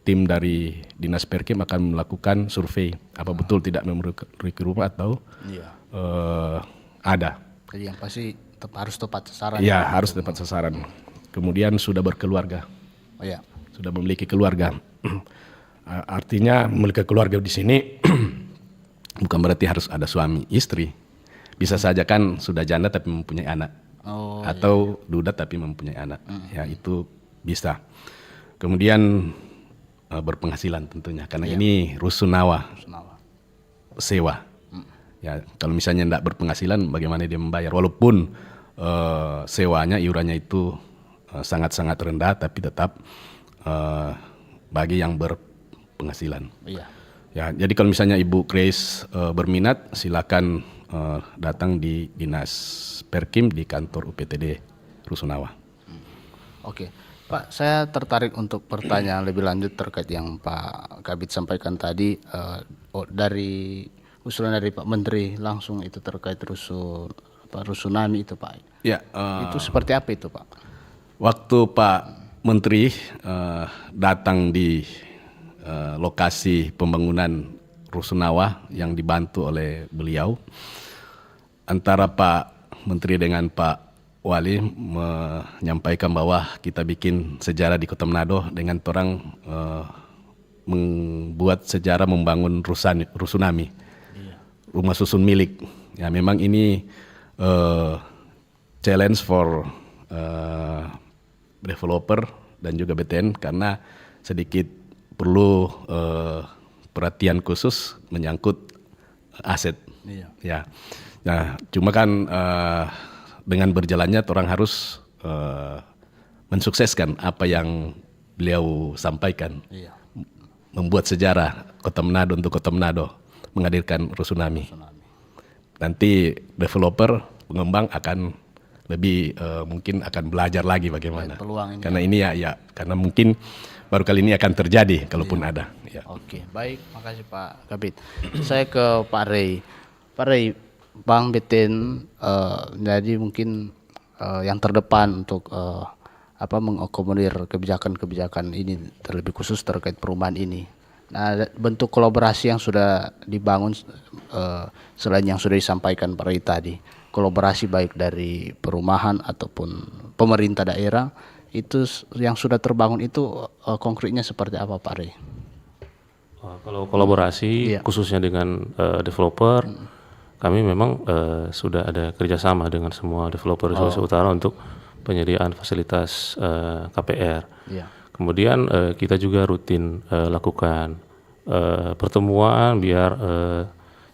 tim dari Dinas Perkim akan melakukan survei apa betul tidak memiliki rumah atau ada. Jadi yang pasti harus tepat sasaran. Ya, harus tepat sasaran. Kemudian sudah berkeluarga. Oh ya. Sudah memiliki keluarga. Artinya memiliki keluarga di sini bukan berarti harus ada suami, istri. Bisa saja kan sudah janda tapi mempunyai anak. Oh, atau duda tapi mempunyai anak. Ya, itu bisa. Kemudian berpenghasilan tentunya, karena ini Rusunawa. Sewa. Ya, kalau misalnya tidak berpenghasilan, bagaimana dia membayar? Walaupun sewanya, iurannya itu sangat-sangat rendah, tapi tetap bagi yang berpenghasilan. Iya. Ya, jadi kalau misalnya Ibu Grace berminat, silakan datang di Dinas Perkim di kantor UPTD Rusunawa. Oke, Pak, saya tertarik untuk pertanyaan lebih lanjut terkait yang Pak Kabid sampaikan tadi dari usulan dari Pak Menteri langsung itu terkait Rusunami itu Pak. Ya, itu seperti apa itu Pak? Waktu Pak Menteri datang di lokasi pembangunan Rusunawa yang dibantu oleh beliau, antara Pak Menteri dengan Pak Wali menyampaikan bahwa kita bikin sejarah di Kota Manado dengan orang membuat sejarah membangun Rusunami, rumah susun milik. Ya, memang ini challenge for developer dan juga BTN karena sedikit perlu perhatian khusus menyangkut aset. Iya. Ya, nah cuma kan dengan berjalannya orang harus mensukseskan apa yang beliau sampaikan. Iya. Membuat sejarah Kota Manado untuk Kota Manado, menghadirkan Rusunami. Nanti developer, pengembang akan lebih mungkin akan belajar lagi bagaimana. Peluang ini. Karena ini ya karena mungkin baru kali ini akan terjadi kalaupun ada. Ya. Oke, baik, makasih Pak Kabid. Saya ke Pak Rey. Pak Rey, Bang Beten jadi mungkin yang terdepan untuk mengakomodir kebijakan-kebijakan ini, terlebih khusus terkait perumahan ini. Nah, bentuk kolaborasi yang sudah dibangun selain yang sudah disampaikan Pak Rey tadi, kolaborasi baik dari perumahan ataupun pemerintah daerah, itu yang sudah terbangun itu konkretnya seperti apa Pak Rey? Kalau kolaborasi khususnya dengan developer, kami memang sudah ada kerjasama dengan semua developer di Sulawesi Utara untuk penyediaan fasilitas KPR. Iya. Kemudian kita juga rutin lakukan pertemuan biar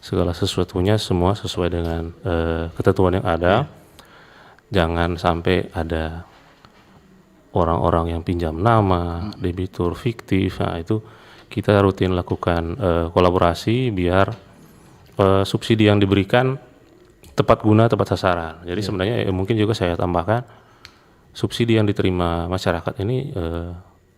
segala sesuatunya semua sesuai dengan ketentuan yang ada. Jangan sampai ada orang-orang yang pinjam nama, debitur fiktif. Nah, itu kita rutin lakukan kolaborasi biar subsidi yang diberikan tepat guna, tepat sasaran. Jadi sebenarnya mungkin juga saya tambahkan, subsidi yang diterima masyarakat ini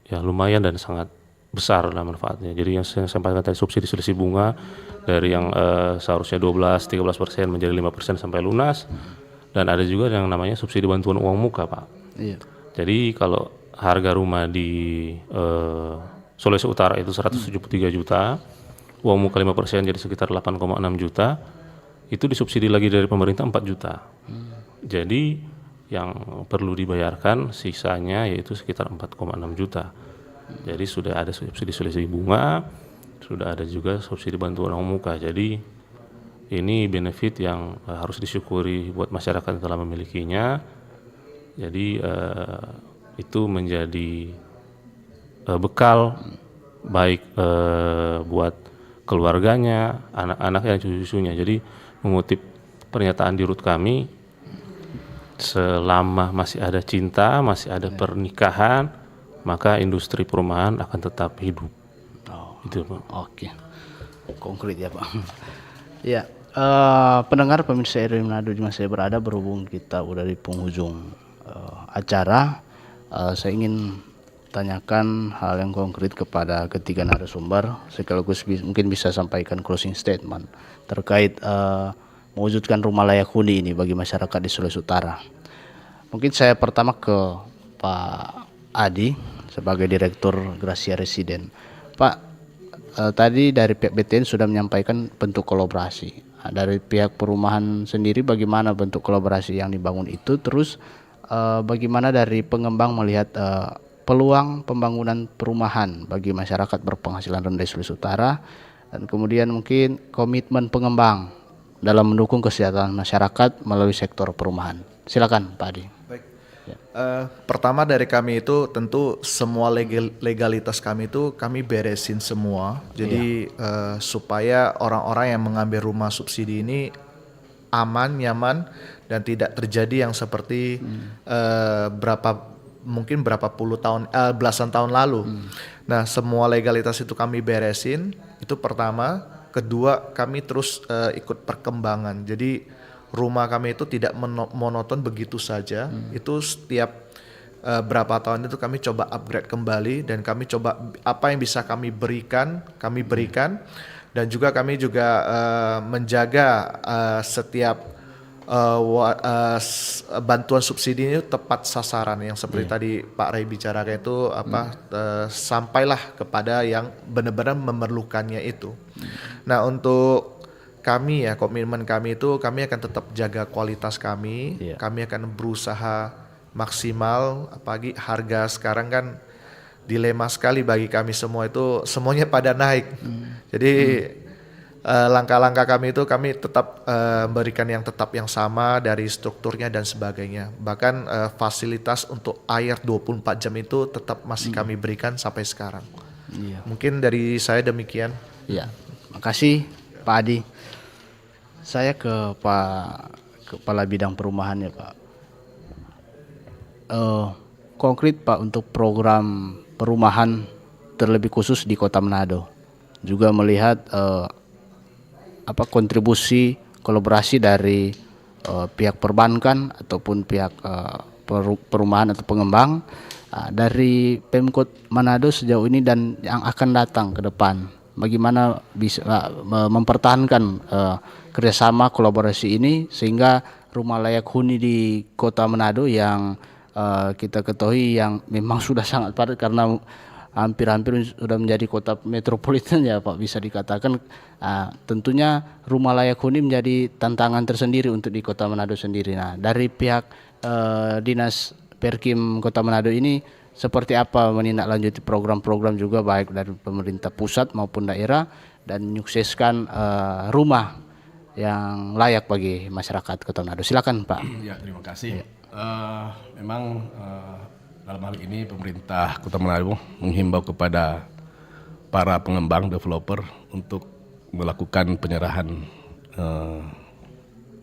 ya lumayan dan sangat besar lah manfaatnya. Jadi yang saya sampaikan tadi, subsidi selisih bunga dari yang seharusnya 12-13% menjadi 5% sampai lunas. Dan ada juga yang namanya subsidi bantuan uang muka, Pak. Iya. Jadi kalau harga rumah di Sulawesi Utara itu 173 juta, uang muka 5% jadi sekitar 8,6 juta, itu disubsidi lagi dari pemerintah 4 juta. Jadi yang perlu dibayarkan sisanya yaitu sekitar 4,6 juta. Jadi sudah ada subsidi selisih bunga, sudah ada juga subsidi bantuan uang muka. Jadi ini benefit yang harus disyukuri buat masyarakat yang telah memilikinya. Jadi itu menjadi bekal baik buat keluarganya, anak-anak dan cucu-cucunya. Jadi mengutip pernyataan di RUT kami, selama masih ada cinta, masih ada pernikahan, maka industri perumahan akan tetap hidup. Itu, Pak. Oke, konkret ya Pak. Ya, pendengar pemirsa RRI Manado di mana saya berada, berhubung kita udah di penghujung acara, saya ingin tanyakan hal yang konkret kepada ketiga narasumber, sekaligus mungkin bisa sampaikan closing statement terkait mewujudkan rumah layak huni ini bagi masyarakat di Sulawesi Utara. Mungkin saya pertama ke Pak Adi sebagai Direktur Gracia Residen. Pak, tadi dari pihak BTN sudah menyampaikan bentuk kolaborasi. Dari pihak perumahan sendiri bagaimana bentuk kolaborasi yang dibangun itu, terus bagaimana dari pengembang melihat peluang pembangunan perumahan bagi masyarakat berpenghasilan rendah di Sulawesi Utara, dan kemudian mungkin komitmen pengembang dalam mendukung kesejahteraan masyarakat melalui sektor perumahan. Silakan Pak Adi. Baik. Pertama dari kami itu tentu semua legalitas kami itu kami beresin semua. Jadi supaya orang-orang yang mengambil rumah subsidi ini aman, nyaman, dan tidak terjadi yang seperti berapa puluh tahun, belasan tahun lalu. Nah, semua legalitas itu kami beresin. Itu pertama. Kedua, kami terus ikut perkembangan. Jadi rumah kami itu tidak monoton begitu saja. Itu setiap berapa tahun itu kami coba upgrade kembali, dan kami coba apa yang bisa kami berikan. Dan juga kami juga menjaga setiap bantuan subsidi ini tepat sasaran, yang seperti tadi Pak Ray bicarakan itu sampailah kepada yang benar-benar memerlukannya itu. Nah, untuk kami ya, komitmen kami itu kami akan tetap jaga kualitas kami. Kami akan berusaha maksimal, apalagi harga sekarang kan dilema sekali bagi kami semua, itu semuanya pada naik. Jadi langkah-langkah kami itu kami tetap berikan yang tetap yang sama dari strukturnya dan sebagainya. Bahkan fasilitas untuk air 24 jam itu tetap masih kami berikan sampai sekarang. Mungkin dari saya demikian. Ya, makasih Pak Adi. Saya ke Pak Kepala Bidang Perumahan ya Pak. Konkret Pak untuk program perumahan terlebih khusus di Kota Manado. Juga melihat kontribusi kolaborasi dari pihak perbankan ataupun pihak perumahan atau pengembang dari Pemkot Manado sejauh ini dan yang akan datang ke depan, bagaimana bisa mempertahankan kerjasama kolaborasi ini sehingga rumah layak huni di Kota Manado yang kita ketahui yang memang sudah sangat padat karena hampir-hampir sudah menjadi kota metropolitan ya Pak, bisa dikatakan. Tentunya rumah layak huni menjadi tantangan tersendiri untuk di Kota Manado sendiri. Nah, dari pihak Dinas Perkim Kota Manado ini seperti apa menindaklanjuti program-program juga baik dari pemerintah pusat maupun daerah dan menyukseskan rumah yang layak bagi masyarakat Kota Manado. Silakan Pak. Ya, terima kasih. Memang dalam hal ini pemerintah Kota Manado menghimbau kepada para pengembang developer untuk melakukan penyerahan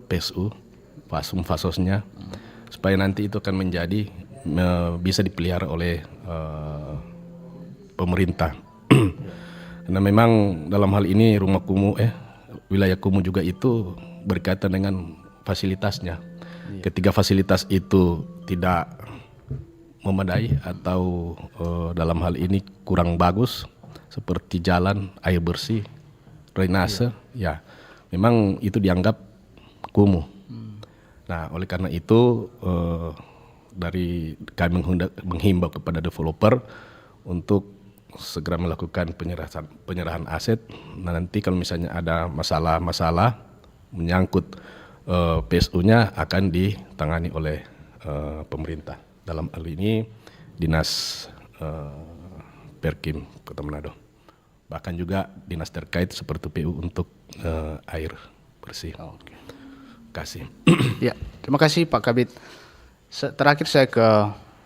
PSU, fasosnya, supaya nanti itu akan menjadi bisa dipelihara oleh pemerintah. Karena memang dalam hal ini rumah kumuh wilayah kumuh juga itu berkaitan dengan fasilitasnya. Ketika fasilitas itu tidak memadai atau dalam hal ini kurang bagus seperti jalan, air bersih, drainase, ya memang itu dianggap kumuh. Nah, oleh karena itu dari kami menghimbau kepada developer untuk segera melakukan penyerahan aset. Nah, nanti kalau misalnya ada masalah-masalah menyangkut PSU-nya akan ditangani oleh pemerintah. Dalam hal ini Dinas Perkim Kota Manado. Bahkan juga dinas terkait seperti PU untuk air bersih. Oke. Terima kasih. Ya, terima kasih Pak Kabid. Terakhir saya ke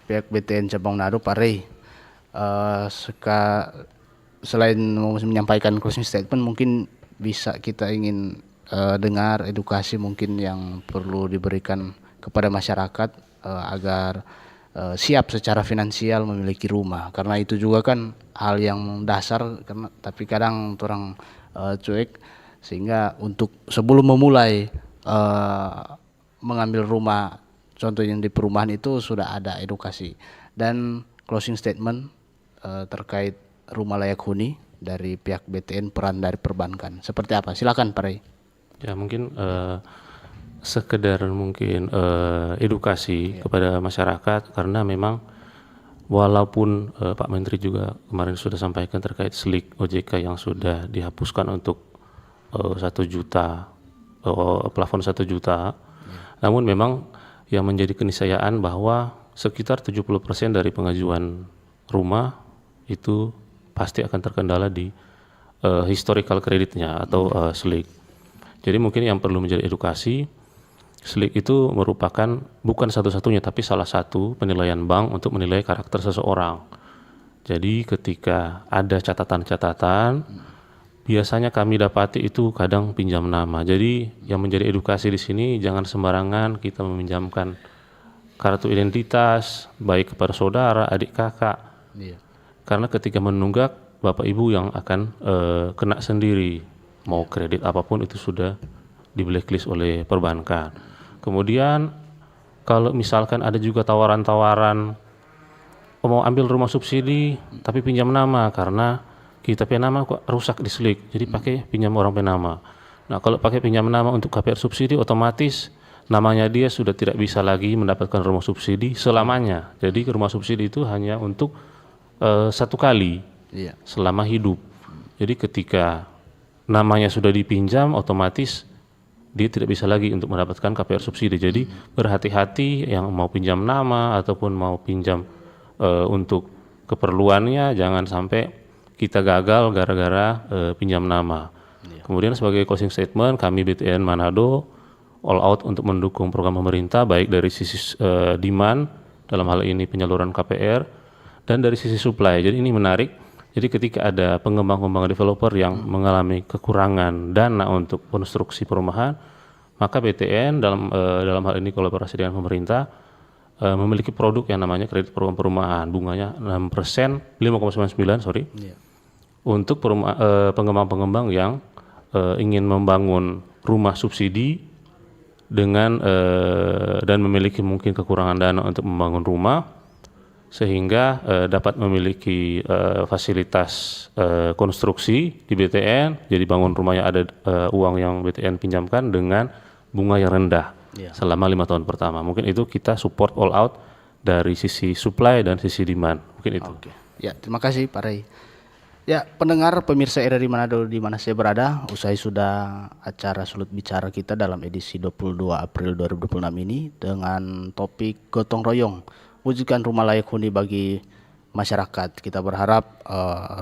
pihak BTN Cabang Manado, Pak Rey. Selain menyampaikan closing statement, mungkin bisa kita ingin dengar edukasi mungkin yang perlu diberikan kepada masyarakat agar siap secara finansial memiliki rumah, karena itu juga kan hal yang dasar, tapi kadang orang cuek, sehingga untuk sebelum memulai mengambil rumah, contoh yang di perumahan itu sudah ada edukasi. Dan closing statement terkait rumah layak huni dari pihak BTN, peran dari perbankan seperti apa? Silakan Pak Rey. Ya mungkin sekedar mungkin edukasi kepada masyarakat, karena memang walaupun Pak Menteri juga kemarin sudah sampaikan terkait SLIK OJK yang sudah dihapuskan untuk 1 juta, plafon 1 juta, namun memang yang menjadi keniscayaan bahwa sekitar 70% dari pengajuan rumah itu pasti akan terkendala di historical kreditnya atau SLIK. Jadi mungkin yang perlu menjadi edukasi, SLIK itu merupakan bukan satu-satunya tapi salah satu penilaian bank untuk menilai karakter seseorang. Jadi ketika ada catatan-catatan, biasanya kami dapati itu kadang pinjam nama. Jadi yang menjadi edukasi di sini, jangan sembarangan kita meminjamkan kartu identitas baik kepada saudara, adik kakak. Karena ketika menunggak, Bapak Ibu yang akan kena sendiri. Mau kredit apapun itu sudah di blacklist oleh perbankan. Kemudian kalau misalkan ada juga tawaran-tawaran mau ambil rumah subsidi tapi pinjam nama, karena kita penama kok rusak di SLIK, jadi pakai pinjam orang penama. Nah, kalau pakai pinjam nama untuk KPR subsidi, otomatis namanya dia sudah tidak bisa lagi mendapatkan rumah subsidi selamanya. Jadi rumah subsidi itu hanya untuk 1 kali selama hidup. Jadi ketika namanya sudah dipinjam, otomatis dia tidak bisa lagi untuk mendapatkan KPR subsidi. Jadi berhati-hati yang mau pinjam nama ataupun mau pinjam untuk keperluannya, jangan sampai kita gagal gara-gara pinjam nama. Kemudian sebagai closing statement, kami BTN Manado all out untuk mendukung program pemerintah, baik dari sisi demand, dalam hal ini penyaluran KPR, dan dari sisi supply. Jadi ini menarik. Jadi ketika ada pengembang-pengembang developer yang mengalami kekurangan dana untuk konstruksi perumahan, maka BTN dalam hal ini kolaborasi dengan pemerintah memiliki produk yang namanya kredit program perumahan, bunganya 6%, 5,99 untuk pengembang-pengembang yang ingin membangun rumah subsidi dengan dan memiliki mungkin kekurangan dana untuk membangun rumah, sehingga dapat memiliki fasilitas konstruksi di BTN, jadi bangun rumahnya ada uang yang BTN pinjamkan dengan bunga yang rendah selama 5 tahun pertama. Mungkin itu kita support all out dari sisi supply dan sisi demand, mungkin itu. Oke. Ya, terima kasih Pak Rey. Ya, pendengar pemirsa RRI Manado di mana saya berada, usai sudah acara Sulut Bicara kita dalam edisi 22 April 2026 ini dengan topik gotong royong wujudkan rumah layak huni bagi masyarakat. Kita berharap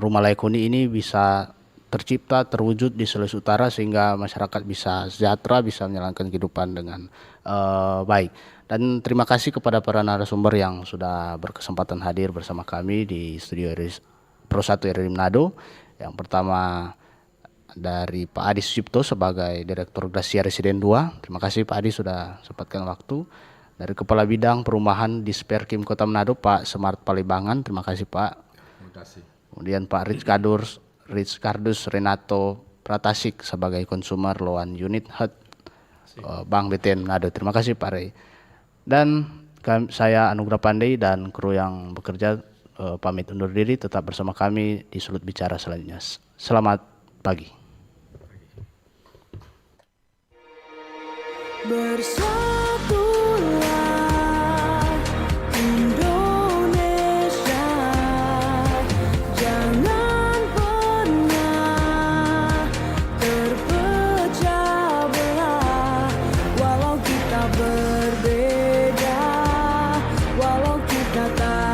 rumah layak huni ini bisa tercipta, terwujud di Sulawesi Utara sehingga masyarakat bisa sejahtera, bisa menjalankan kehidupan dengan baik. Dan terima kasih kepada para narasumber yang sudah berkesempatan hadir bersama kami di studio Pro 1 RRI Manado. Yang pertama dari Pak Adi Sucipto sebagai Direktur Gracia Residen 2. Terima kasih Pak Adi sudah sempatkan waktu. Dari Kepala Bidang Perumahan Disperkim Kota Manado Pak Semart Palibangan. Terima kasih Pak. Terima kasih. Kemudian Pak Rizkardus Renato Pratasik sebagai Consumer Loan Unit Head Bank BTN Manado. Terima kasih Pak Rey. Dan saya Anugrah Pandey dan kru yang bekerja pamit undur diri, tetap bersama kami di Sulut Bicara selanjutnya. Selamat pagi. Bersatulah Indonesia, jangan pernah terpecah belah. Walau kita berbeda, walau kita tak